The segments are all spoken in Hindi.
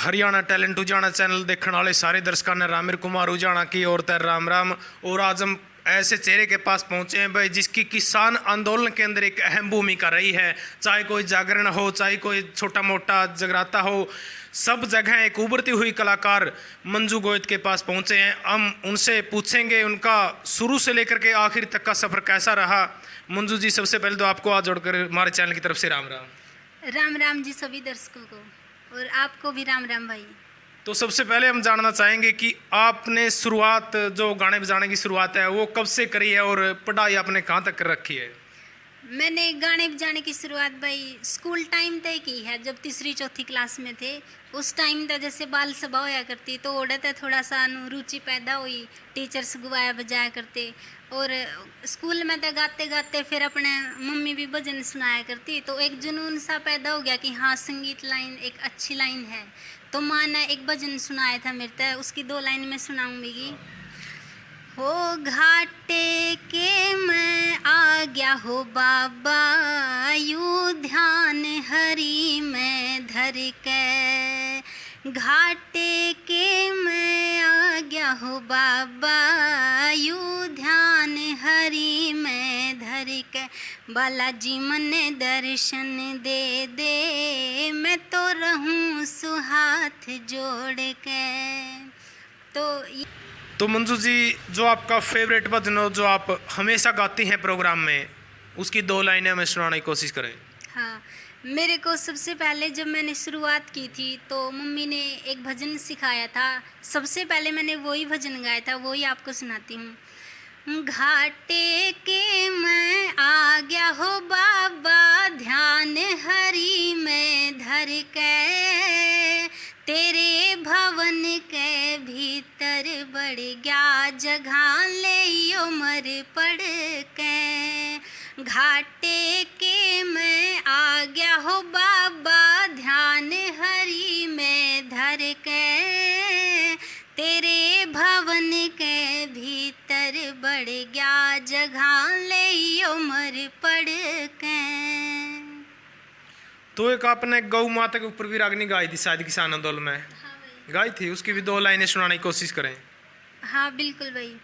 हरियाणा टैलेंट उजाना चैनल देखने वाले सारे दर्शकों ने रामिर कुमार उजाना की ओर तय राम राम। और आज हम ऐसे चेहरे के पास पहुंचे हैं भाई जिसकी किसान आंदोलन के अंदर एक अहम भूमिका रही है। चाहे कोई जागरण हो, चाहे कोई छोटा मोटा जगराता हो, सब जगह एक उभरती हुई कलाकार मंजू गोयत के पास पहुंचे हैं। हम उनसे पूछेंगे उनका शुरू से लेकर के आखिर तक का सफ़र कैसा रहा। मंजू जी, सबसे पहले तो आपको आज जोड़कर हमारे चैनल की तरफ से राम राम। राम राम जी सभी दर्शकों को, और आपको भी राम राम भाई। तो सबसे पहले हम जानना चाहेंगे कि आपने शुरुआत जो गाने बजाने की शुरुआत है वो कब से करी है और पढ़ाई आपने कहाँ तक कर रखी है? मैंने गाने बजाने की शुरुआत भाई स्कूल टाइम तक की है। जब तीसरी चौथी क्लास में थे उस टाइम तक जैसे बाल सभा होया करती तो ओढ़े थे, थोड़ा सा रुचि पैदा हुई, टीचर्स गुवाया बजाया करते। और स्कूल में तो गाते गाते फिर अपने मम्मी भी भजन सुनाया करती, तो एक जुनून सा पैदा हो गया कि हाँ संगीत लाइन एक अच्छी लाइन है। तो माँ ने एक भजन सुनाया था मेरे तक, उसकी 2 लाइन में सुनाऊंगी। हो घाटे के मैं आ गया हो बाबा, यूं ध्यान हरि में धर के। घाटे के मैं आ गया हो बाबा, यूं ध्यान हरि में धर के। बालाजी मन दर्शन दे दे, मैं तो रहूं सुहाथ जोड़ के। तो मंजू जी, जो आपका फेवरेट भजन हो जो आप हमेशा गाती हैं प्रोग्राम में, उसकी 2 लाइनें हमें सुनाने की कोशिश करें। हाँ, मेरे को सबसे पहले जब मैंने शुरुआत की थी तो मम्मी ने एक भजन सिखाया था, सबसे पहले मैंने वही भजन गाया था, वही आपको सुनाती हूँ। घाटे के मैं आ गया हो बाबा, ध्यान हरि में धर के। तेरे भवन के भीतर बढ़ गया जगह ले उमर पड़ के। घाटे के मैं आ गया हो बाबा, ध्यान हरि में धर के। तेरे भवन के भीतर बढ़ गया जगह ले उमर पड़ के। तो एक आपने गौ माता के ऊपर भी रागनी गाई थी शायद किसान आंदोलन में। हाँ गाई थी, उसकी भी 2 लाइनें सुनाने की कोशिश करें। हाँ बिल्कुल भाई।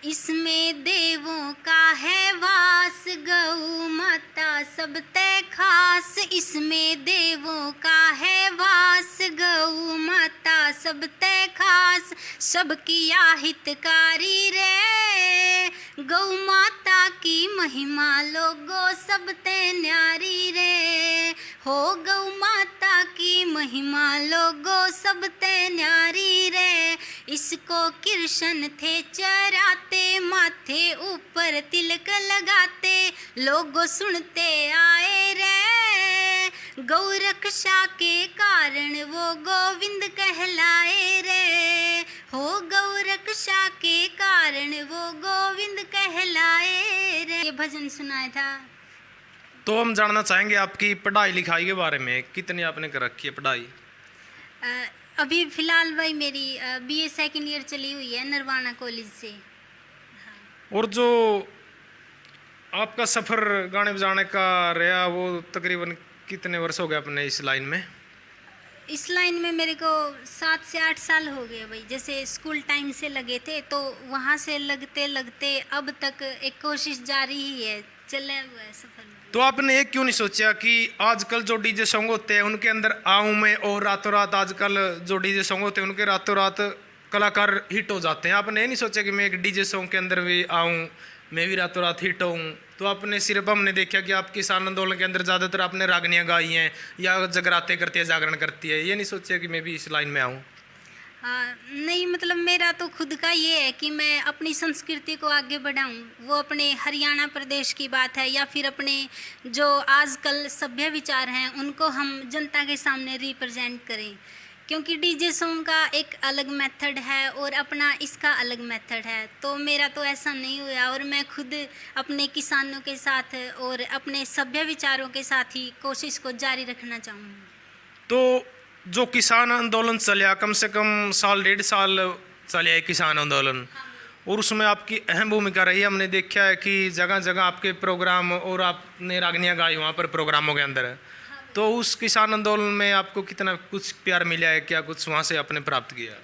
इसमें देवों का है वास, गौ माता सब ते खास। इसमें देवों का है वास, गौ माता सब ते खास। सबकी हितकारी रे, गौ माता की महिमा लोगो सब ते न्यारी रे। हो गौ माता की महिमा लोगो सब ते न्यारी रे। इसको कृष्ण थे चराते, माथे ऊपर तिलक लगाते, लोग सुनते आए रे। गौ रक्षा के कारण वो गोविंद कहलाए रे। हो गौ रक्षा के कारण वो गोविंद कहलाए रे। ये भजन सुनाया था। तो हम जानना चाहेंगे आपकी पढ़ाई लिखाई के बारे में, कितनी आपने कर रखी है पढ़ाई? अभी फ़िलहाल भाई मेरी BA सेकंड ईयर चली हुई है नरवाना कॉलेज से। और जो आपका सफ़र गाने बजाने का रहा वो तकरीबन कितने वर्ष हो गए अपने इस लाइन में? इस लाइन में मेरे को 7 से 8 साल हो गए भाई। जैसे स्कूल टाइम से लगे थे तो वहाँ से लगते लगते अब तक एक कोशिश जारी ही है, चले हुआ है सफ़र में। तो आपने एक क्यों नहीं सोचा कि आजकल जो डीजे सॉन्ग होते हैं उनके अंदर आऊँ मैं, और रातों रात आजकल जो डीजे सॉन्ग होते हैं उनके रातों रात कलाकार हिट हो जाते हैं। आपने ये नहीं सोचा कि मैं एक डीजे सॉन्ग के अंदर भी आऊँ, मैं भी रातों रात हिट हूँ? तो आपने सिर्फ, हमने देखा कि आप किसान आंदोलन के अंदर ज़्यादातर आपने रागनियाँ गाई हैं या जगराते करती है, जागरण करती है, ये नहीं सोचा कि मैं भी इस लाइन में आऊँ? हाँ नहीं, मतलब मेरा तो खुद का ये है कि मैं अपनी संस्कृति को आगे बढ़ाऊँ। वो अपने हरियाणा प्रदेश की बात है या फिर अपने जो आजकल सभ्य विचार हैं उनको हम जनता के सामने रिप्रेजेंट करें। क्योंकि डीजे सॉन्ग का एक अलग मेथड है और अपना इसका अलग मेथड है। तो मेरा तो ऐसा नहीं हुआ और मैं खुद अपने किसानों के साथ और अपने सभ्य विचारों के साथ ही कोशिश को जारी रखना चाहूँगी। तो जो किसान आंदोलन चलिया, कम से कम 1.5 साल चलिया है किसान आंदोलन, और उसमें आपकी अहम भूमिका रही है। हमने देखा है कि जगह जगह आपके प्रोग्राम और आपने रागनियाँ गाई वहाँ पर प्रोग्रामों के अंदर। तो उस किसान आंदोलन में आपको कितना कुछ प्यार मिला है, क्या कुछ वहाँ से आपने प्राप्त किया?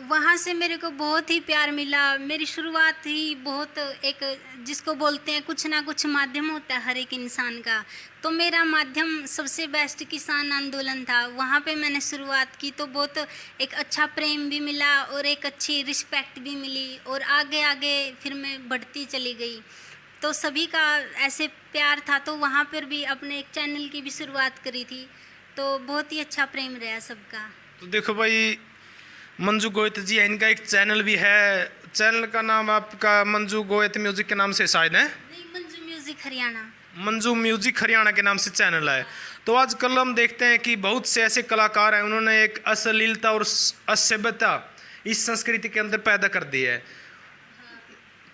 वहाँ से मेरे को बहुत ही प्यार मिला। मेरी शुरुआत ही बहुत एक, जिसको बोलते हैं कुछ ना कुछ माध्यम होता है हर एक इंसान का, तो मेरा माध्यम सबसे बेस्ट किसान आंदोलन था। वहाँ पे मैंने शुरुआत की तो बहुत एक अच्छा प्रेम भी मिला और एक अच्छी रिस्पेक्ट भी मिली, और आगे आगे फिर मैं बढ़ती चली गई। तो सभी का ऐसे प्यार था, तो वहाँ पर भी अपने एक चैनल की भी शुरुआत करी थी, तो बहुत ही अच्छा प्रेम रहा सबका। तो देखो भाई, मंजू गोयत जी है, इनका एक चैनल भी है। चैनल का नाम आपका मंजू गोयत म्यूजिक के नाम से शायद है, नहीं, मंजू म्यूजिक हरियाणा। मंजू म्यूजिक हरियाणा के नाम से चैनल है। तो आजकल हम देखते हैं कि बहुत से ऐसे कलाकार हैं, उन्होंने एक अश्लीलता और असभ्यता इस संस्कृति के अंदर पैदा कर दी है।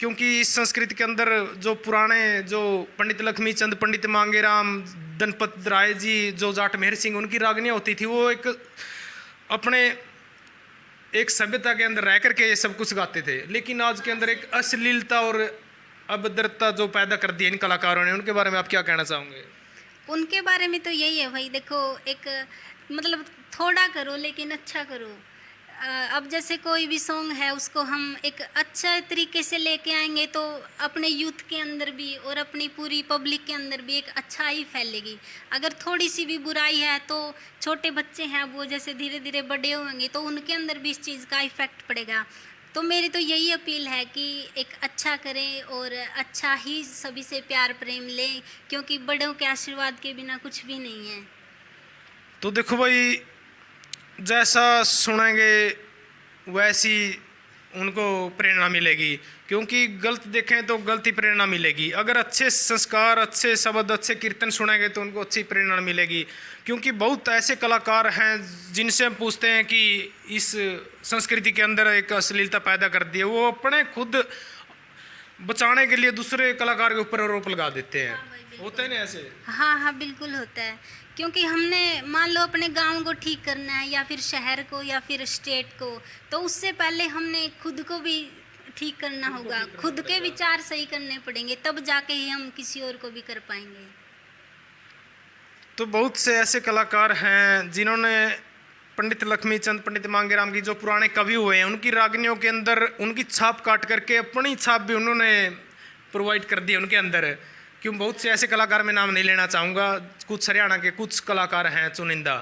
क्योंकि इस संस्कृति के अंदर जो पुराने, जो पंडित लक्ष्मी चंद, पंडित मांगेराम, धनपत राय जी, जो जाट मेहर सिंह, उनकी रागनियाँ होती थी, वो एक अपने एक सभ्यता के अंदर रह करके ये सब कुछ गाते थे। लेकिन आज के अंदर एक अश्लीलता और अभद्रता जो पैदा कर दी है इन कलाकारों ने, उनके बारे में आप क्या कहना चाहोगे? उनके बारे में तो यही है भाई, देखो एक मतलब थोड़ा करो लेकिन अच्छा करो। अब जैसे कोई भी सॉन्ग है उसको हम एक अच्छा तरीके से लेके आएंगे तो अपने यूथ के अंदर भी और अपनी पूरी पब्लिक के अंदर भी एक अच्छाई फैलेगी। अगर थोड़ी सी भी बुराई है तो छोटे बच्चे हैं, वो जैसे धीरे धीरे बड़े होंगे तो उनके अंदर भी इस चीज़ का इफ़ेक्ट पड़ेगा। तो मेरी तो यही अपील है कि एक अच्छा करें और अच्छा ही सभी से प्यार प्रेम लें, क्योंकि बड़ों के आशीर्वाद के बिना कुछ भी नहीं है। तो देखो भाई, जैसा सुनेंगे वैसी उनको प्रेरणा मिलेगी, क्योंकि गलत देखें तो गलती प्रेरणा मिलेगी। अगर अच्छे संस्कार, अच्छे शब्द, अच्छे कीर्तन सुनेंगे तो उनको अच्छी प्रेरणा मिलेगी। क्योंकि बहुत ऐसे कलाकार हैं जिनसे हम पूछते हैं कि इस संस्कृति के अंदर एक अश्लीलता पैदा कर दी है, वो अपने खुद बचाने के लिए दूसरे कलाकार के ऊपर आरोप लगा देते हैं। होता है ना ऐसे? हाँ हाँ, बिल्कुल होता है। क्योंकि हमने मान लो अपने गांव को ठीक करना है या फिर शहर को या फिर स्टेट को, तो उससे पहले हमने खुद को भी ठीक करना होगा, खुद के विचार सही करने पड़ेंगे, तब जाके ही हम किसी और को भी कर पाएंगे। तो बहुत से ऐसे कलाकार हैं जिन्होंने पंडित लक्ष्मीचंद, पंडित मांगेराम की जो पुराने कवि हुए हैं, उनकी रागनियों के अंदर उनकी छाप काट करके अपनी छाप भी उन्होंने प्रोवाइड कर दी उनके अंदर। क्यों, बहुत से ऐसे कलाकार, मैं नाम नहीं लेना चाहूँगा, कुछ हरियाणा के कुछ कलाकार हैं चुनिंदा,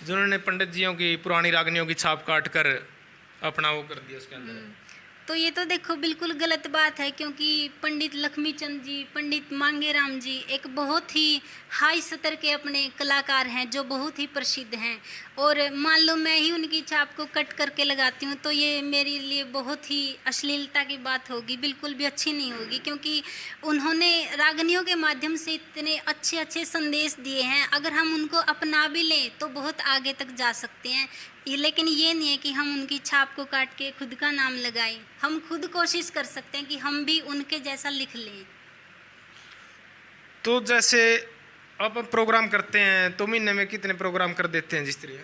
जिन्होंने पंडित जियों की पुरानी रागनियों की छाप काट कर अपना वो कर दिया उसके अंदर। तो ये तो देखो बिल्कुल गलत बात है, क्योंकि पंडित लक्ष्मीचंद जी, पंडित मांगेराम जी एक बहुत ही हाई स्तर के अपने कलाकार हैं जो बहुत ही प्रसिद्ध हैं, और मान लो मैं ही उनकी छाप को कट करके लगाती हूँ तो ये मेरे लिए बहुत ही अश्लीलता की बात होगी, बिल्कुल भी अच्छी नहीं होगी। क्योंकि उन्होंने रागनियों के माध्यम से इतने अच्छे अच्छे संदेश दिए हैं, अगर हम उनको अपना भी लें तो बहुत आगे तक जा सकते हैं। लेकिन ये नहीं है कि हम उनकी छाप को काट के खुद का नाम लगाएं। हम खुद कोशिश कर सकते हैं कि हम भी उनके जैसा लिख लें। तो जैसे अब प्रोग्राम करते हैं तो महीने में कितने प्रोग्राम कर देते हैं जिस तरह?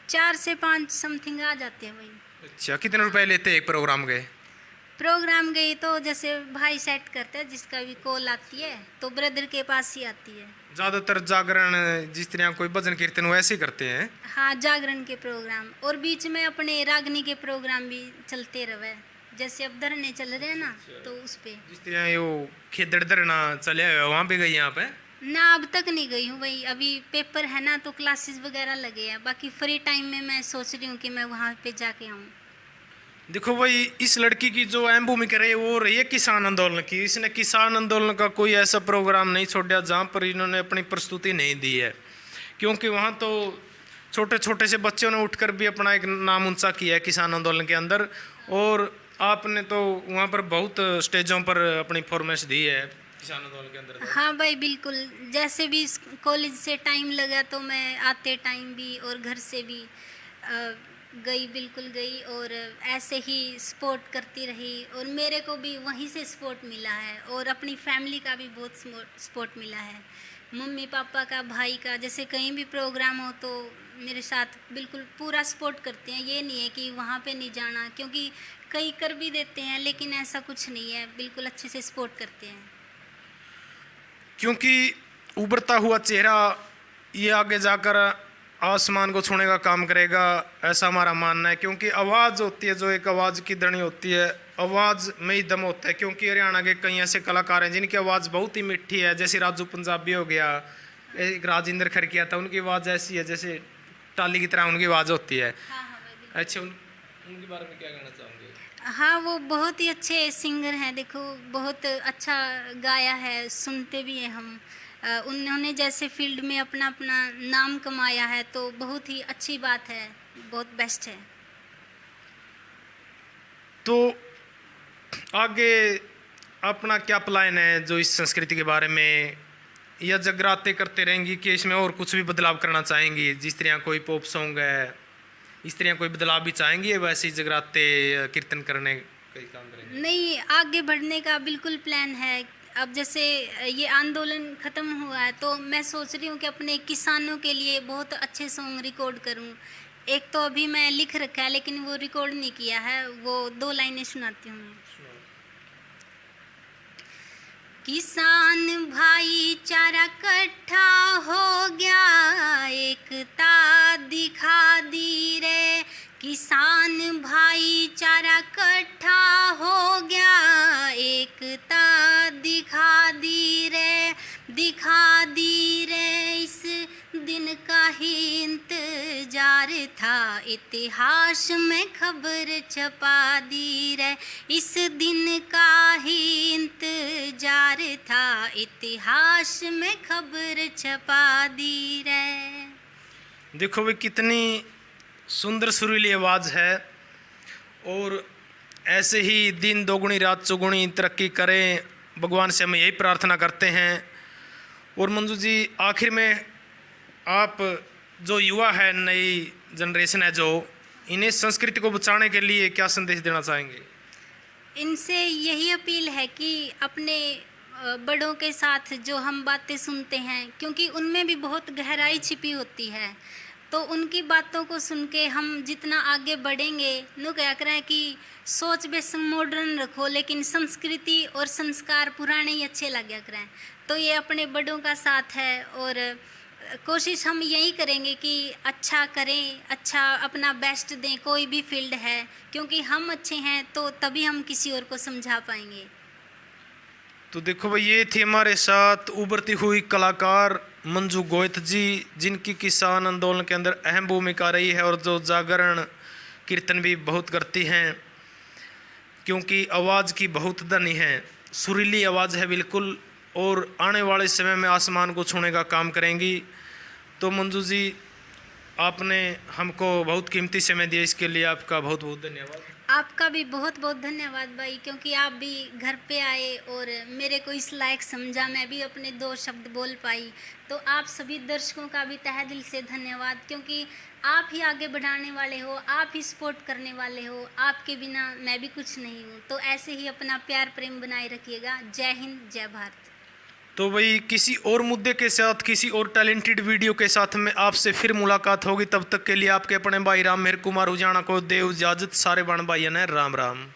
4 से 5 समथिंग आ जाते हैं भाई। अच्छा, कितने रुपए लेते हैं एक प्रोग्राम के? प्रोग्राम गई तो जैसे भाई सेट करते हैं, जिसका भी कॉल आती है तो ब्रदर के पास ही आती है। ज़्यादातर जागरण, जिस तरह कोई भजन कीर्तन वैसे ही करते हैं? हाँ, जागरण के प्रोग्राम, और बीच में अपने रागनी के प्रोग्राम भी चलते रहे। जैसे अब धरने चल रहे हैं ना, तो उस पे जिस तरह यो खेदड़ धरना चले हुए वहाँ पे गई यहाँ पे? ना, अब तक नहीं गई हूँ भाई, अभी पेपर है ना तो क्लासेस वगैरह लगे हैं। बाकी फ्री टाइम में मैं सोच रही हूँ कि मैं वहाँ पे जाके आऊँ। देखो भाई, इस लड़की की जो अहम भूमिका रही है वो रही है किसान आंदोलन की। इसने किसान आंदोलन का कोई ऐसा प्रोग्राम नहीं छोड़ा जहाँ पर इन्होंने अपनी प्रस्तुति नहीं दी है, क्योंकि वहाँ तो छोटे छोटे से बच्चों ने उठकर भी अपना एक नाम ऊंचा किया है किसान आंदोलन के अंदर। और आपने तो वहाँ पर बहुत स्टेजों पर अपनी परफॉर्मेंस दी है किसान आंदोलन के अंदर। हाँ भाई, बिल्कुल। जैसे भी कॉलेज से टाइम लगा तो मैं आते टाइम भी और घर से भी गई, बिल्कुल गई, और ऐसे ही सपोर्ट करती रही, और मेरे को भी वहीं से सपोर्ट मिला है, और अपनी फैमिली का भी बहुत सपोर्ट मिला है, मम्मी पापा का, भाई का। जैसे कहीं भी प्रोग्राम हो तो मेरे साथ बिल्कुल पूरा सपोर्ट करते हैं। ये नहीं है कि वहाँ पे नहीं जाना, क्योंकि कई कर भी देते हैं, लेकिन ऐसा कुछ नहीं है, बिल्कुल अच्छे से सपोर्ट करते हैं। क्योंकि उभरता हुआ चेहरा ये आगे जाकर आसमान को छूने का काम करेगा, ऐसा हमारा मानना है। क्योंकि आवाज़ होती है जो एक आवाज़ की धनी होती है, आवाज़ में ही दम होता है। क्योंकि हरियाणा के कई ऐसे कलाकार हैं जिनकी आवाज़ बहुत ही मिठी है, जैसे राजू पंजाबी हो गया, एक राजेंद्र खरकिया था, उनकी आवाज़ ऐसी है जैसे टाली की तरह उनकी आवाज़ होती है। हाँ हाँ भाई, अच्छा, उनके बारे में क्या कहना चाहोगे? हाँ वो बहुत ही अच्छे सिंगर हैं। देखो बहुत अच्छा गाया है, सुनते भी हैं हम। उन्होंने जैसे फील्ड में अपना अपना नाम कमाया है तो बहुत ही अच्छी बात है, बहुत बेस्ट है। तो आगे अपना क्या प्लान है जो इस संस्कृति के बारे में, या जगराते करते रहेंगी कि इसमें और कुछ भी बदलाव करना चाहेंगी? जिस तरह कोई पॉप सॉन्ग है, इस तरह कोई बदलाव भी चाहेंगी या वैसे ही जगराते कीर्तन करने का ही काम करेंगे? नहीं, आगे बढ़ने का बिल्कुल प्लान है। अब जैसे ये आंदोलन ख़त्म हुआ है तो मैं सोच रही हूँ कि अपने किसानों के लिए बहुत अच्छे सॉन्ग रिकॉर्ड करूँ। एक तो अभी मैं लिख रखा है लेकिन वो रिकॉर्ड नहीं किया है, वो 2 लाइनें सुनाती हूँ मैं। किसान भाईचारा इकट्ठा हो गया, एकता दिखा दी रे। किसान भाईचारा इकट्ठा हो गया, एकता दिखा दी रे, दिखा दी रे। इस दिन का ही इंतजार था, इतिहास में खबर छपा दी रे। इस दिन का ही इंतजार था, इतिहास में खबर छपा दी रे। देखो भाई कितनी सुंदर सुरीली आवाज़ है, और ऐसे ही दिन दोगुनी रात चौगुनी तरक्की करें, भगवान से हम यही प्रार्थना करते हैं। और मंजू जी, आखिर में आप जो युवा है, नई जनरेशन है जो, इन्हें संस्कृति को बचाने के लिए क्या संदेश देना चाहेंगे? इनसे यही अपील है कि अपने बड़ों के साथ जो हम बातें सुनते हैं, क्योंकि उनमें भी बहुत गहराई छिपी होती है, तो उनकी बातों को सुन के हम जितना आगे बढ़ेंगे। नु क्या करें कि सोच बेस मॉडर्न रखो लेकिन संस्कृति और संस्कार पुराने ही अच्छे लगे करें। तो ये अपने बड़ों का साथ है, और कोशिश हम यही करेंगे कि अच्छा करें, अच्छा अपना बेस्ट दें कोई भी फील्ड है, क्योंकि हम अच्छे हैं तो तभी हम किसी और को समझा पाएंगे। तो देखो भाई, ये थी हमारे साथ उभरती हुई कलाकार मंजू गोयत जी, जिनकी किसान आंदोलन के अंदर अहम भूमिका रही है, और जो जागरण कीर्तन भी बहुत करती हैं, क्योंकि आवाज़ की बहुत धनी है, सुरीली आवाज़ है बिल्कुल, और आने वाले समय में आसमान को छूने का काम करेंगी। तो मंजू जी, आपने हमको बहुत कीमती समय दिया, इसके लिए आपका बहुत बहुत धन्यवाद। आपका भी बहुत बहुत धन्यवाद भाई, क्योंकि आप भी घर पे आए और मेरे को इस लायक समझा, मैं भी अपने 2 शब्द बोल पाई। तो आप सभी दर्शकों का भी तहे दिल से धन्यवाद, क्योंकि आप ही आगे बढ़ाने वाले हो, आप ही सपोर्ट करने वाले हो। आपके बिना मैं भी कुछ नहीं हूँ। तो ऐसे ही अपना प्यार प्रेम बनाए रखिएगा। जय हिंद, जय भारत। तो भाई किसी और मुद्दे के साथ, किसी और टैलेंटेड वीडियो के साथ में आपसे फिर मुलाकात होगी। तब तक के लिए आपके अपने भाई राम मेहर कुमार उजाणा को देव इजाजत। सारे बण भाइयों ने राम राम।